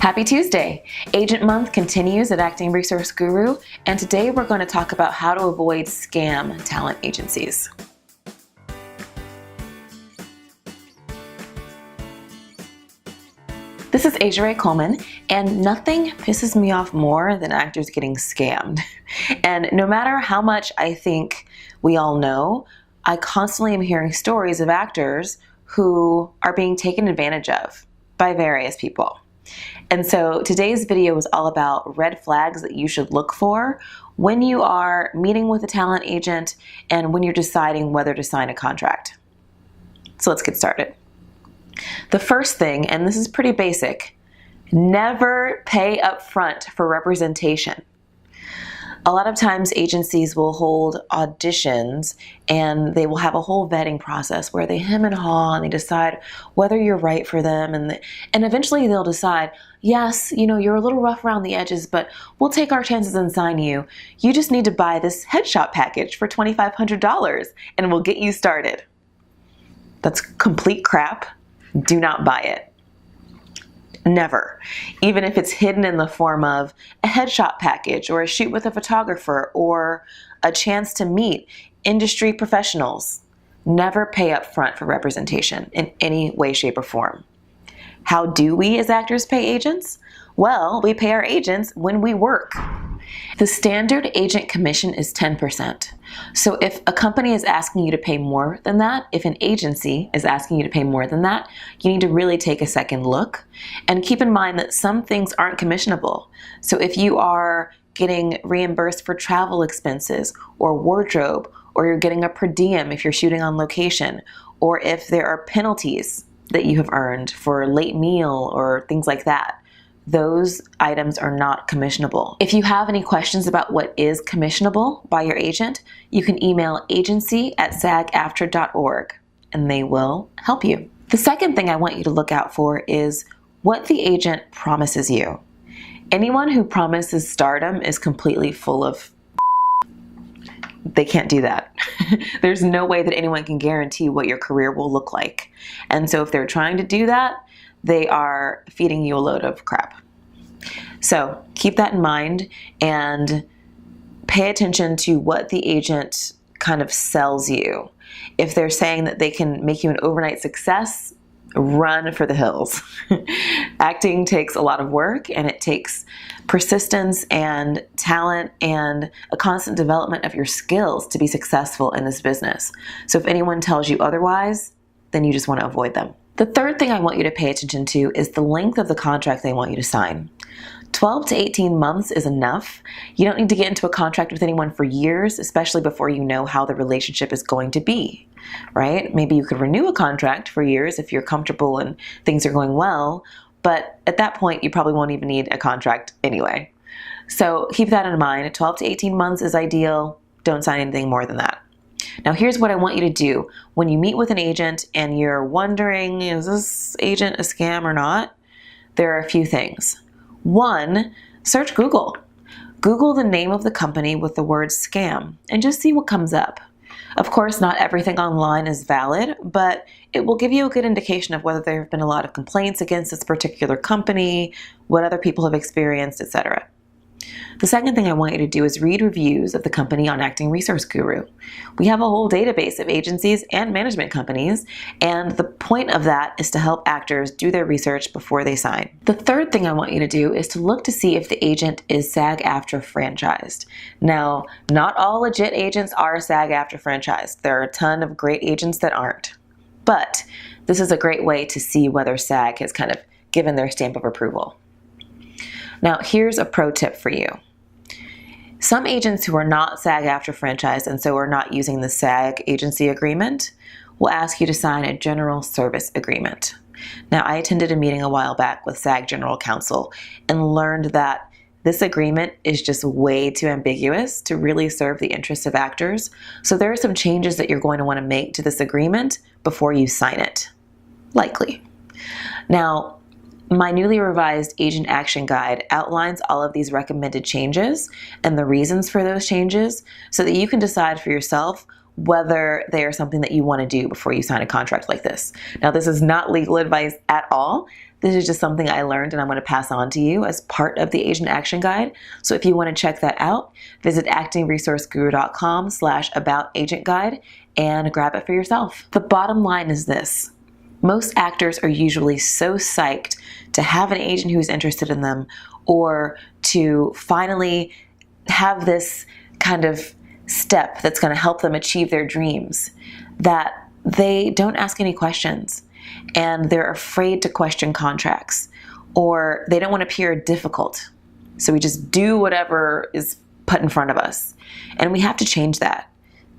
Happy Tuesday! Agent Month continues at Acting Resource Guru, and today we're going to talk about how to avoid scam talent agencies. This is Asia Ray Coleman, and nothing pisses me off more than actors getting scammed. And no matter how much I think we all know, I constantly am hearing stories of actors who are being taken advantage of by various people. And so today's video is all about red flags that you should look for when you are meeting with a talent agent and when you're deciding whether to sign a contract. So let's get started. The first thing, and this is pretty basic, never pay up front for representation. A lot of times agencies will hold auditions and they will have a whole vetting process where they hem and haw and they decide whether you're right for them, and eventually they'll decide, yes, you're a little rough around the edges, but we'll take our chances and sign you. You just need to buy this headshot package for $2,500 and we'll get you started. That's complete crap. Do not buy it. Never. Even if it's hidden in the form of a headshot package or a shoot with a photographer or a chance to meet industry professionals. Never pay up front for representation in any way, shape, or form. How do we as actors pay agents? Well, we pay our agents when we work. The standard agent commission is 10%. So if a company is asking you to pay more than that, if an agency is asking you to pay more than that, you need to really take a second look and keep in mind that some things aren't commissionable. So if you are getting reimbursed for travel expenses or wardrobe, or you're getting a per diem if you're shooting on location, or if there are penalties that you have earned for late meal or things like that, those items are not commissionable. If you have any questions about what is commissionable by your agent, you can email agency@sagaftra.org and they will help you. The second thing I want you to look out for is what the agent promises you. Anyone who promises stardom is completely full of they can't do that. There's no way that anyone can guarantee what your career will look like. And so if they're trying to do that, they are feeding you a load of crap. So keep that in mind and pay attention to what the agent kind of sells you. If they're saying that they can make you an overnight success, run for the hills. Acting takes a lot of work, and it takes persistence and talent and a constant development of your skills to be successful in this business. So if anyone tells you otherwise, then you just want to avoid them. The third thing I want you to pay attention to is the length of the contract they want you to sign. 12 to 18 months is enough. You don't need to get into a contract with anyone for years, especially before you know how the relationship is going to be, right? Maybe you could renew a contract for years if you're comfortable and things are going well, but at that point, you probably won't even need a contract anyway. So keep that in mind. 12 to 18 months is ideal. Don't sign anything more than that. Now here's what I want you to do. When you meet with an agent and you're wondering, is this agent a scam or not? There are a few things. One, search Google. Google the name of the company with the word scam and just see what comes up. Of course, not everything online is valid, but it will give you a good indication of whether there have been a lot of complaints against this particular company, what other people have experienced, etc. The second thing I want you to do is read reviews of the company on Acting Resource Guru. We have a whole database of agencies and management companies, and the point of that is to help actors do their research before they sign. The third thing I want you to do is to look to see if the agent is SAG-AFTRA franchised. Now, not all legit agents are SAG-AFTRA franchised. There are a ton of great agents that aren't. But this is a great way to see whether SAG has kind of given their stamp of approval. Now, here's a pro tip for you. Some agents who are not SAG-AFTRA franchised and so are not using the SAG agency agreement will ask you to sign a general service agreement. Now, I attended a meeting a while back with SAG General Counsel and learned that this agreement is just way too ambiguous to really serve the interests of actors. So there are some changes that you're going to want to make to this agreement before you sign it. Likely. Now, my newly revised Agent Action Guide outlines all of these recommended changes and the reasons for those changes so that you can decide for yourself whether they are something that you want to do before you sign a contract like this. Now, this is not legal advice at all. This is just something I learned and I'm going to pass on to you as part of the Agent Action Guide. So if you want to check that out, visit actingresourceguru.com/aboutagentguide and grab it for yourself. The bottom line is this. Most actors are usually so psyched to have an agent who's interested in them, or to finally have this kind of step that's going to help them achieve their dreams, that they don't ask any questions, and they're afraid to question contracts, or they don't want to appear difficult. So we just do whatever is put in front of us. And we have to change that.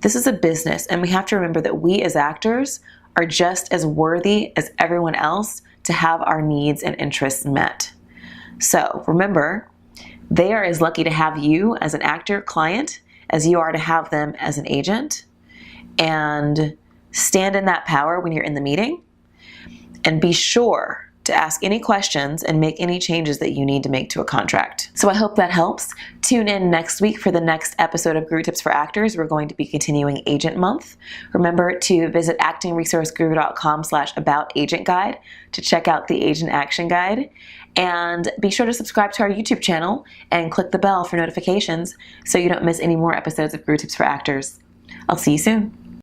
This is a business, and we have to remember that we as actors are just as worthy as everyone else to have our needs and interests met. So remember, they are as lucky to have you as an actor client as you are to have them as an agent. And stand in that power when you're in the meeting, and be sure to ask any questions and make any changes that you need to make to a contract. So I hope that helps. Tune in next week for the next episode of Guru Tips for Actors. We're going to be continuing Agent Month. Remember to visit actingresourceguru.com/aboutagentguide to check out the Agent Action Guide. And be sure to subscribe to our YouTube channel and click the bell for notifications so you don't miss any more episodes of Guru Tips for Actors. I'll see you soon.